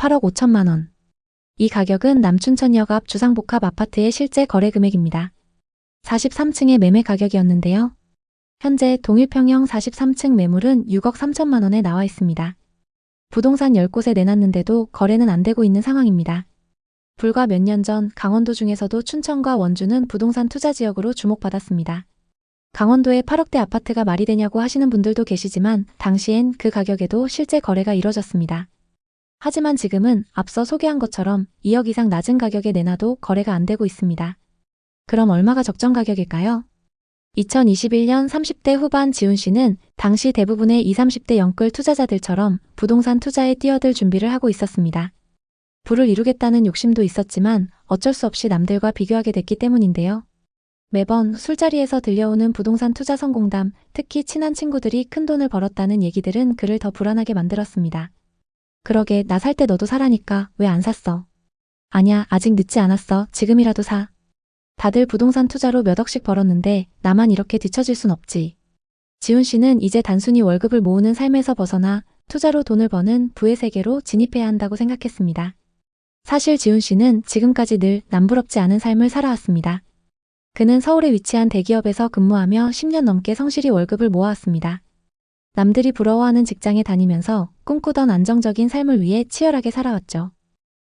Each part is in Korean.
8억 5천만 원. 이 가격은 남춘천역 앞 주상복합 아파트의 실제 거래 금액입니다. 43층의 매매 가격이었는데요. 현재 동일평형 43층 매물은 6억 3천만 원에 나와 있습니다. 부동산 10곳에 내놨는데도 거래는 안 되고 있는 상황입니다. 불과 몇 년 전 강원도 중에서도 춘천과 원주는 부동산 투자 지역으로 주목받았습니다. 강원도에 8억대 아파트가 말이 되냐고 하시는 분들도 계시지만 당시엔 그 가격에도 실제 거래가 이뤄졌습니다. 하지만 지금은 앞서 소개한 것처럼 2억 이상 낮은 가격에 내놔도 거래가 안 되고 있습니다. 그럼 얼마가 적정 가격일까요? 2021년 30대 후반 지훈 씨는 당시 대부분의 20, 30대 영끌 투자자들처럼 부동산 투자에 뛰어들 준비를 하고 있었습니다. 부를 이루겠다는 욕심도 있었지만 어쩔 수 없이 남들과 비교하게 됐기 때문인데요. 매번 술자리에서 들려오는 부동산 투자 성공담, 특히 친한 친구들이 큰 돈을 벌었다는 얘기들은 그를 더 불안하게 만들었습니다. 그러게 나 살 때 너도 사라니까 왜 안 샀어? 아냐, 아직 늦지 않았어. 지금이라도 사. 다들 부동산 투자로 몇 억씩 벌었는데 나만 이렇게 뒤처질 순 없지. 지훈 씨는 이제 단순히 월급을 모으는 삶에서 벗어나 투자로 돈을 버는 부의 세계로 진입해야 한다고 생각했습니다. 사실 지훈 씨는 지금까지 늘 남부럽지 않은 삶을 살아왔습니다. 그는 서울에 위치한 대기업에서 근무하며 10년 넘게 성실히 월급을 모아왔습니다. 남들이 부러워하는 직장에 다니면서 꿈꾸던 안정적인 삶을 위해 치열하게 살아왔죠.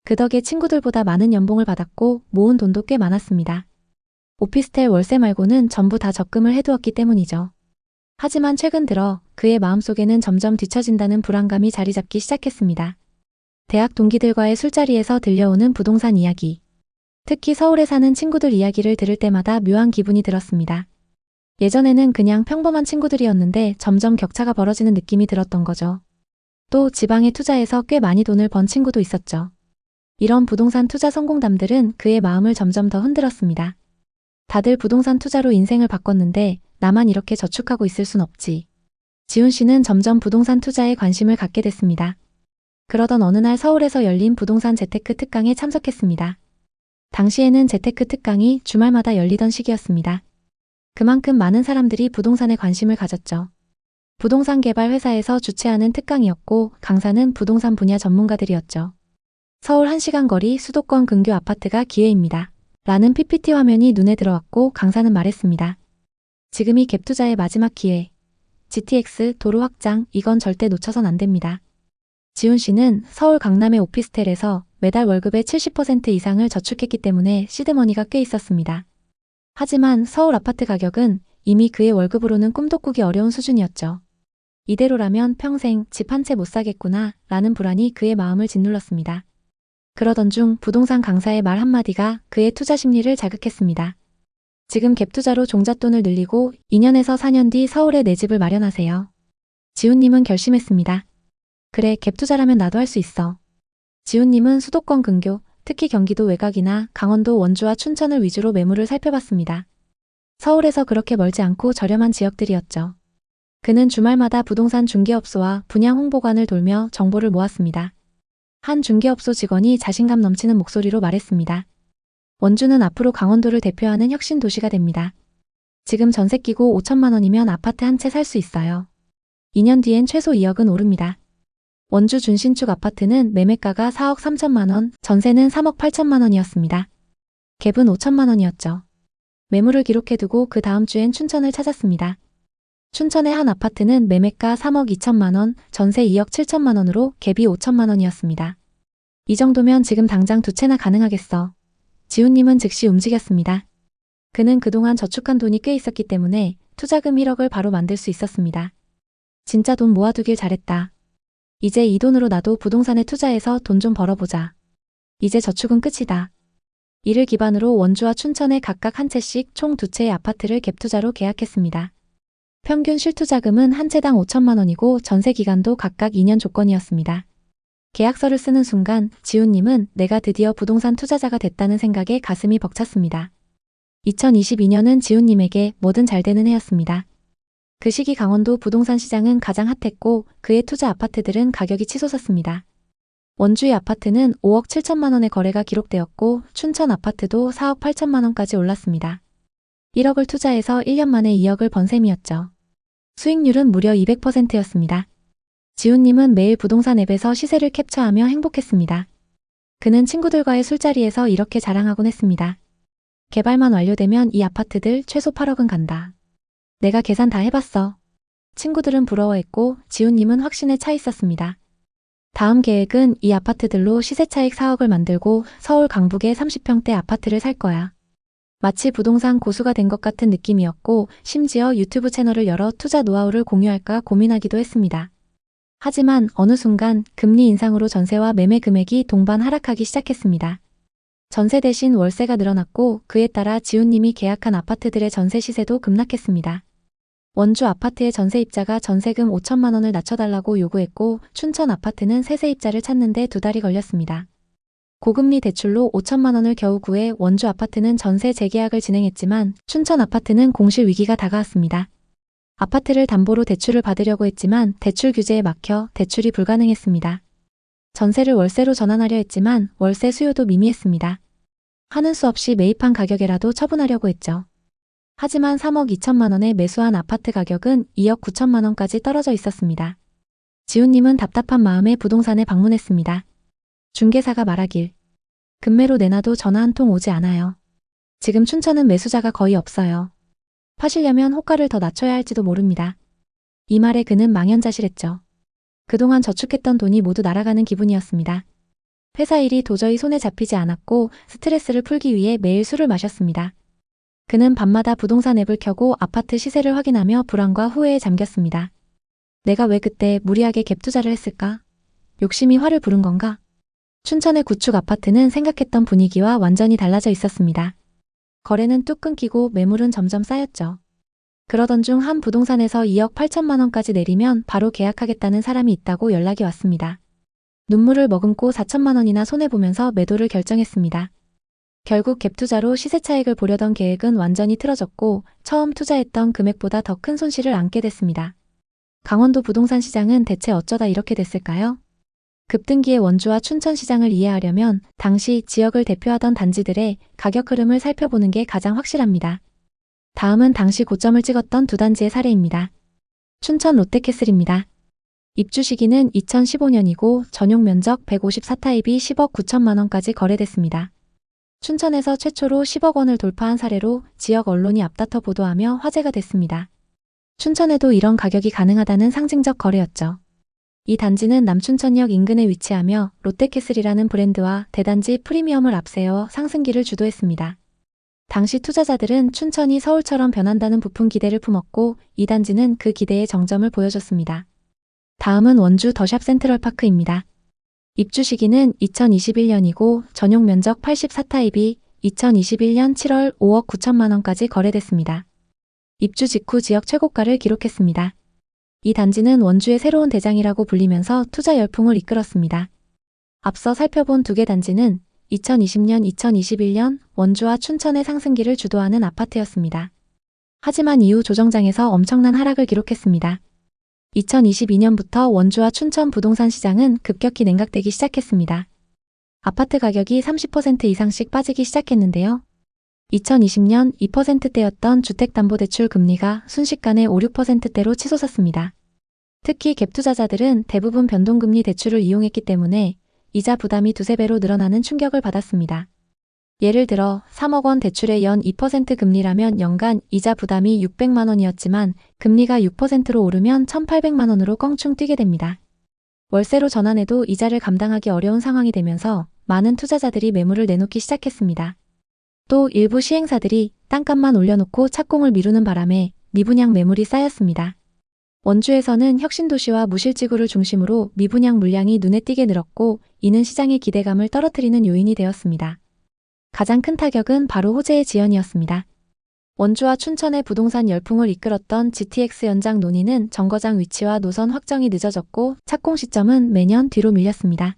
그 덕에 친구들보다 많은 연봉을 받았고 모은 돈도 꽤 많았습니다. 오피스텔 월세 말고는 전부 다 적금을 해두었기 때문이죠. 하지만 최근 들어 그의 마음속에는 점점 뒤처진다는 불안감이 자리 잡기 시작했습니다. 대학 동기들과의 술자리에서 들려오는 부동산 이야기. 특히 서울에 사는 친구들 이야기를 들을 때마다 묘한 기분이 들었습니다. 예전에는 그냥 평범한 친구들이었는데 점점 격차가 벌어지는 느낌이 들었던 거죠. 또 지방에 투자해서 꽤 많이 돈을 번 친구도 있었죠. 이런 부동산 투자 성공담들은 그의 마음을 점점 더 흔들었습니다. 다들 부동산 투자로 인생을 바꿨는데 나만 이렇게 저축하고 있을 순 없지. 지훈 씨는 점점 부동산 투자에 관심을 갖게 됐습니다. 그러던 어느 날 서울에서 열린 부동산 재테크 특강에 참석했습니다. 당시에는 재테크 특강이 주말마다 열리던 시기였습니다. 그만큼 많은 사람들이 부동산에 관심을 가졌죠. 부동산 개발 회사에서 주최하는 특강이었고 강사는 부동산 분야 전문가들이었죠. 서울 1시간 거리 수도권 근교 아파트가 기회입니다. 라는 PPT 화면이 눈에 들어왔고 강사는 말했습니다. 지금이 갭투자의 마지막 기회. GTX 도로 확장 이건 절대 놓쳐선 안 됩니다. 지훈 씨는 서울 강남의 오피스텔에서 매달 월급의 70% 이상을 저축했기 때문에 시드머니가 꽤 있었습니다. 하지만 서울 아파트 가격은 이미 그의 월급으로는 꿈도 꾸기 어려운 수준이었죠. 이대로라면 평생 집 한 채 못 사겠구나 라는 불안이 그의 마음을 짓눌렀습니다. 그러던 중 부동산 강사의 말 한마디가 그의 투자 심리를 자극했습니다. 지금 갭투자로 종잣돈을 늘리고 2년에서 4년 뒤 서울에 내 집을 마련하세요. 지훈님은 결심했습니다. 그래, 갭투자라면 나도 할 수 있어. 지훈님은 수도권 근교, 특히 경기도 외곽이나 강원도 원주와 춘천을 위주로 매물을 살펴봤습니다. 서울에서 그렇게 멀지 않고 저렴한 지역들이었죠. 그는 주말마다 부동산 중개업소와 분양 홍보관을 돌며 정보를 모았습니다. 한 중개업소 직원이 자신감 넘치는 목소리로 말했습니다. 원주는 앞으로 강원도를 대표하는 혁신 도시가 됩니다. 지금 전세 끼고 5천만 원이면 아파트 한 채 살 수 있어요. 2년 뒤엔 최소 2억은 오릅니다. 원주 준신축 아파트는 매매가가 4억 3천만 원, 전세는 3억 8천만 원이었습니다. 갭은 5천만 원이었죠. 매물을 기록해두고 그 다음 주엔 춘천을 찾았습니다. 춘천의 한 아파트는 매매가 3억 2천만 원, 전세 2억 7천만 원으로 갭이 5천만 원이었습니다. 이 정도면 지금 당장 두 채나 가능하겠어. 지훈님은 즉시 움직였습니다. 그는 그동안 저축한 돈이 꽤 있었기 때문에 투자금 1억을 바로 만들 수 있었습니다. 진짜 돈 모아두길 잘했다. 이제 이 돈으로 나도 부동산에 투자해서 돈 좀 벌어보자. 이제 저축은 끝이다. 이를 기반으로 원주와 춘천에 각각 한 채씩 총 2채의 아파트를 갭투자로 계약했습니다. 평균 실투자금은 한 채당 5천만 원이고 전세 기간도 각각 2년 조건이었습니다. 계약서를 쓰는 순간 지훈님은 내가 드디어 부동산 투자자가 됐다는 생각에 가슴이 벅찼습니다. 2022년은 지훈님에게 뭐든 잘 되는 해였습니다. 그 시기 강원도 부동산 시장은 가장 핫했고 그의 투자 아파트들은 가격이 치솟았습니다. 원주의 아파트는 5억 7천만 원의 거래가 기록되었고 춘천 아파트도 4억 8천만 원까지 올랐습니다. 1억을 투자해서 1년 만에 2억을 번 셈이었죠. 수익률은 무려 200%였습니다. 지훈님은 매일 부동산 앱에서 시세를 캡처하며 행복했습니다. 그는 친구들과의 술자리에서 이렇게 자랑하곤 했습니다. 개발만 완료되면 이 아파트들 최소 8억은 간다. 내가 계산 다 해봤어. 친구들은 부러워했고 지훈님은 확신에 차 있었습니다. 다음 계획은 이 아파트들로 시세 차익 4억을 만들고 서울 강북에 30평대 아파트를 살 거야. 마치 부동산 고수가 된 것 같은 느낌이었고 심지어 유튜브 채널을 열어 투자 노하우를 공유할까 고민하기도 했습니다. 하지만 어느 순간 금리 인상으로 전세와 매매 금액이 동반 하락하기 시작했습니다. 전세 대신 월세가 늘어났고 그에 따라 지훈님이 계약한 아파트들의 전세 시세도 급락했습니다. 원주 아파트의 전세입자가 전세금 5천만 원을 낮춰달라고 요구했고 춘천 아파트는 새 세입자를 찾는데 2달이 걸렸습니다. 고금리 대출로 5천만 원을 겨우 구해 원주 아파트는 전세 재계약을 진행했지만 춘천 아파트는 공실 위기가 다가왔습니다. 아파트를 담보로 대출을 받으려고 했지만 대출 규제에 막혀 대출이 불가능했습니다. 전세를 월세로 전환하려 했지만 월세 수요도 미미했습니다. 하는 수 없이 매입한 가격에라도 처분하려고 했죠. 하지만 3억 2천만 원에 매수한 아파트 가격은 2억 9천만 원까지 떨어져 있었습니다. 지훈님은 답답한 마음에 부동산에 방문했습니다. 중개사가 말하길. 급매로 내놔도 전화 한 통 오지 않아요. 지금 춘천은 매수자가 거의 없어요. 파시려면 호가를 더 낮춰야 할지도 모릅니다. 이 말에 그는 망연자실했죠. 그동안 저축했던 돈이 모두 날아가는 기분이었습니다. 회사 일이 도저히 손에 잡히지 않았고 스트레스를 풀기 위해 매일 술을 마셨습니다. 그는 밤마다 부동산 앱을 켜고 아파트 시세를 확인하며 불안과 후회에 잠겼습니다. 내가 왜 그때 무리하게 갭 투자를 했을까? 욕심이 화를 부른 건가? 춘천의 구축 아파트는 생각했던 분위기와 완전히 달라져 있었습니다. 거래는 뚝 끊기고 매물은 점점 쌓였죠. 그러던 중 한 부동산에서 2억 8천만 원까지 내리면 바로 계약하겠다는 사람이 있다고 연락이 왔습니다. 눈물을 머금고 4천만 원이나 손해보면서 매도를 결정했습니다. 결국 갭 투자로 시세 차익을 보려던 계획은 완전히 틀어졌고 처음 투자했던 금액보다 더 큰 손실을 안게 됐습니다. 강원도 부동산 시장은 대체 어쩌다 이렇게 됐을까요? 급등기의 원주와 춘천 시장을 이해하려면 당시 지역을 대표하던 단지들의 가격 흐름을 살펴보는 게 가장 확실합니다. 다음은 당시 고점을 찍었던 두 단지의 사례입니다. 춘천 롯데캐슬입니다. 입주 시기는 2015년이고 전용 면적 154타입이 10억 9천만 원까지 거래됐습니다. 춘천에서 최초로 10억 원을 돌파한 사례로 지역 언론이 앞다퉈 보도하며 화제가 됐습니다. 춘천에도 이런 가격이 가능하다는 상징적 거래였죠. 이 단지는 남춘천역 인근에 위치하며 롯데캐슬이라는 브랜드와 대단지 프리미엄을 앞세워 상승기를 주도했습니다. 당시 투자자들은 춘천이 서울처럼 변한다는 부푼 기대를 품었고 이 단지는 그 기대의 정점을 보여줬습니다. 다음은 원주 더샵 센트럴파크입니다. 입주 시기는 2021년이고 전용 면적 84타입이 2021년 7월 5억 9천만 원까지 거래됐습니다. 입주 직후 지역 최고가를 기록했습니다. 이 단지는 원주의 새로운 대장이라고 불리면서 투자 열풍을 이끌었습니다. 앞서 살펴본 두 개 단지는 2020년, 2021년 원주와 춘천의 상승기를 주도하는 아파트였습니다. 하지만 이후 조정장에서 엄청난 하락을 기록했습니다. 2022년부터 원주와 춘천 부동산 시장은 급격히 냉각되기 시작했습니다. 아파트 가격이 30% 이상씩 빠지기 시작했는데요. 2020년 2%대였던 주택담보대출 금리가 순식간에 5, 6%대로 치솟았습니다. 특히 갭 투자자들은 대부분 변동금리 대출을 이용했기 때문에 이자 부담이 두세 배로 늘어나는 충격을 받았습니다. 예를 들어 3억 원 대출의 연 2% 금리라면 연간 이자 부담이 600만 원이었지만 금리가 6%로 오르면 1,800만 원으로 껑충 뛰게 됩니다. 월세로 전환해도 이자를 감당하기 어려운 상황이 되면서 많은 투자자들이 매물을 내놓기 시작했습니다. 또 일부 시행사들이 땅값만 올려놓고 착공을 미루는 바람에 미분양 매물이 쌓였습니다. 원주에서는 혁신도시와 무실지구를 중심으로 미분양 물량이 눈에 띄게 늘었고 이는 시장의 기대감을 떨어뜨리는 요인이 되었습니다. 가장 큰 타격은 바로 호재의 지연이었습니다. 원주와 춘천의 부동산 열풍을 이끌었던 GTX 연장 논의는 정거장 위치와 노선 확정이 늦어졌고 착공 시점은 매년 뒤로 밀렸습니다.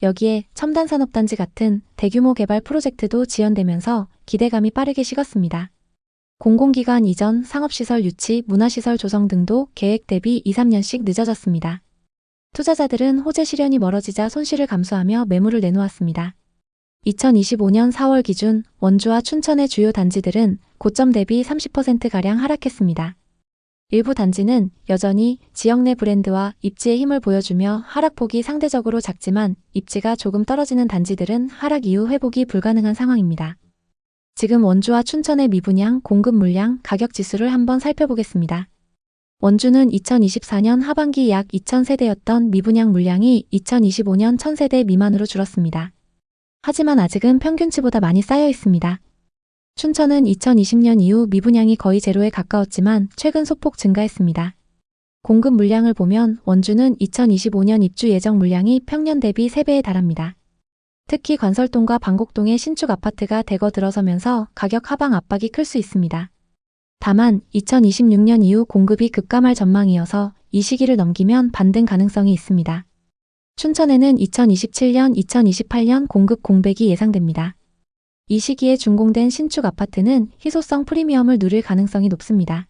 여기에 첨단산업단지 같은 대규모 개발 프로젝트도 지연되면서 기대감이 빠르게 식었습니다. 공공기관 이전, 상업시설 유치, 문화시설 조성 등도 계획 대비 2, 3년씩 늦어졌습니다. 투자자들은 호재 실현이 멀어지자 손실을 감수하며 매물을 내놓았습니다. 2025년 4월 기준 원주와 춘천의 주요 단지들은 고점 대비 30%가량 하락했습니다. 일부 단지는 여전히 지역 내 브랜드와 입지의 힘을 보여주며 하락폭이 상대적으로 작지만 입지가 조금 떨어지는 단지들은 하락 이후 회복이 불가능한 상황입니다. 지금 원주와 춘천의 미분양, 공급 물량, 가격 지수를 한번 살펴보겠습니다. 원주는 2024년 하반기 약 2,000세대였던 미분양 물량이 2025년 1,000세대 미만으로 줄었습니다. 하지만 아직은 평균치보다 많이 쌓여 있습니다. 춘천은 2020년 이후 미분양이 거의 제로에 가까웠지만 최근 소폭 증가했습니다. 공급 물량을 보면 원주는 2025년 입주 예정 물량이 평년 대비 3배에 달합니다. 특히 관설동과 방곡동의 신축 아파트가 대거 들어서면서 가격 하방 압박이 클 수 있습니다. 다만 2026년 이후 공급이 급감할 전망이어서 이 시기를 넘기면 반등 가능성이 있습니다. 춘천에는 2027년, 2028년 공급 공백이 예상됩니다. 이 시기에 준공된 신축 아파트는 희소성 프리미엄을 누릴 가능성이 높습니다.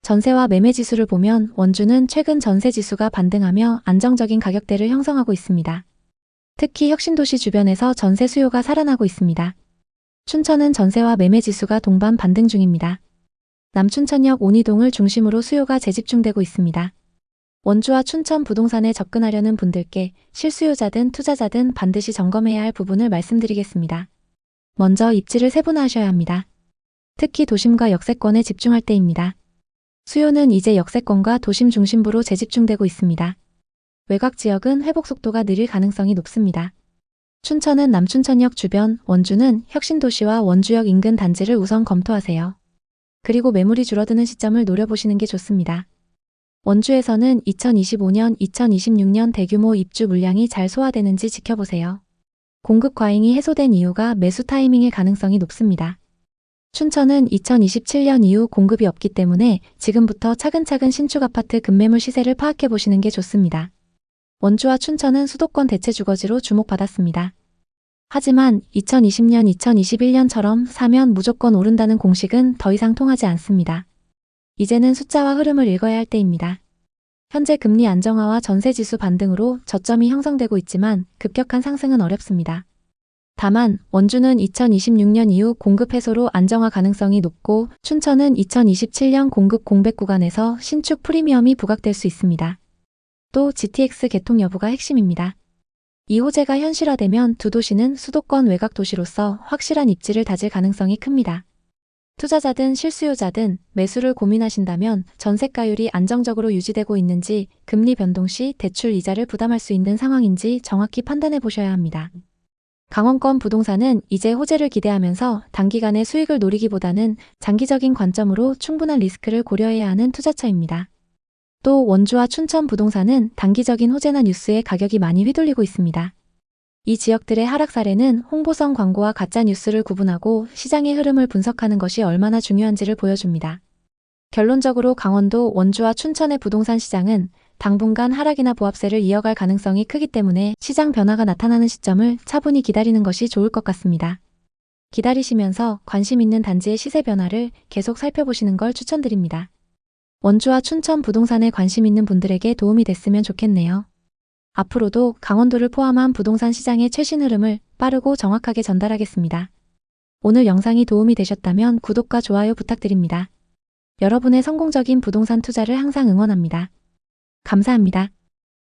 전세와 매매 지수를 보면 원주는 최근 전세 지수가 반등하며 안정적인 가격대를 형성하고 있습니다. 특히 혁신도시 주변에서 전세 수요가 살아나고 있습니다. 춘천은 전세와 매매 지수가 동반 반등 중입니다. 남춘천역 온이동을 중심으로 수요가 재집중되고 있습니다. 원주와 춘천 부동산에 접근하려는 분들께 실수요자든 투자자든 반드시 점검해야 할 부분을 말씀드리겠습니다. 먼저 입지를 세분화하셔야 합니다. 특히 도심과 역세권에 집중할 때입니다. 수요는 이제 역세권과 도심 중심부로 재집중되고 있습니다. 외곽 지역은 회복 속도가 느릴 가능성이 높습니다. 춘천은 남춘천역 주변, 원주는 혁신도시와 원주역 인근 단지를 우선 검토하세요. 그리고 매물이 줄어드는 시점을 노려보시는 게 좋습니다. 원주에서는 2025년, 2026년 대규모 입주 물량이 잘 소화되는지 지켜보세요. 공급 과잉이 해소된 이유가 매수 타이밍일 가능성이 높습니다. 춘천은 2027년 이후 공급이 없기 때문에 지금부터 차근차근 신축 아파트 급매물 시세를 파악해 보시는 게 좋습니다. 원주와 춘천은 수도권 대체 주거지로 주목받았습니다. 하지만 2020년, 2021년처럼 사면 무조건 오른다는 공식은 더 이상 통하지 않습니다. 이제는 숫자와 흐름을 읽어야 할 때입니다. 현재 금리 안정화와 전세지수 반등으로 저점이 형성되고 있지만 급격한 상승은 어렵습니다. 다만 원주는 2026년 이후 공급 해소로 안정화 가능성이 높고 춘천은 2027년 공급 공백 구간에서 신축 프리미엄이 부각될 수 있습니다. 또 GTX 개통 여부가 핵심입니다. 이 호재가 현실화되면 두 도시는 수도권 외곽 도시로서 확실한 입지를 다질 가능성이 큽니다. 투자자든 실수요자든 매수를 고민하신다면 전세가율이 안정적으로 유지되고 있는지 금리 변동 시 대출 이자를 부담할 수 있는 상황인지 정확히 판단해 보셔야 합니다. 강원권 부동산은 이제 호재를 기대하면서 단기간의 수익을 노리기보다는 장기적인 관점으로 충분한 리스크를 고려해야 하는 투자처입니다. 또 원주와 춘천 부동산은 단기적인 호재나 뉴스에 가격이 많이 휘둘리고 있습니다. 이 지역들의 하락 사례는 홍보성 광고와 가짜 뉴스를 구분하고 시장의 흐름을 분석하는 것이 얼마나 중요한지를 보여줍니다. 결론적으로 강원도 원주와 춘천의 부동산 시장은 당분간 하락이나 보합세를 이어갈 가능성이 크기 때문에 시장 변화가 나타나는 시점을 차분히 기다리는 것이 좋을 것 같습니다. 기다리시면서 관심 있는 단지의 시세 변화를 계속 살펴보시는 걸 추천드립니다. 원주와 춘천 부동산에 관심 있는 분들에게 도움이 됐으면 좋겠네요. 앞으로도 강원도를 포함한 부동산 시장의 최신 흐름을 빠르고 정확하게 전달하겠습니다. 오늘 영상이 도움이 되셨다면 구독과 좋아요 부탁드립니다. 여러분의 성공적인 부동산 투자를 항상 응원합니다. 감사합니다.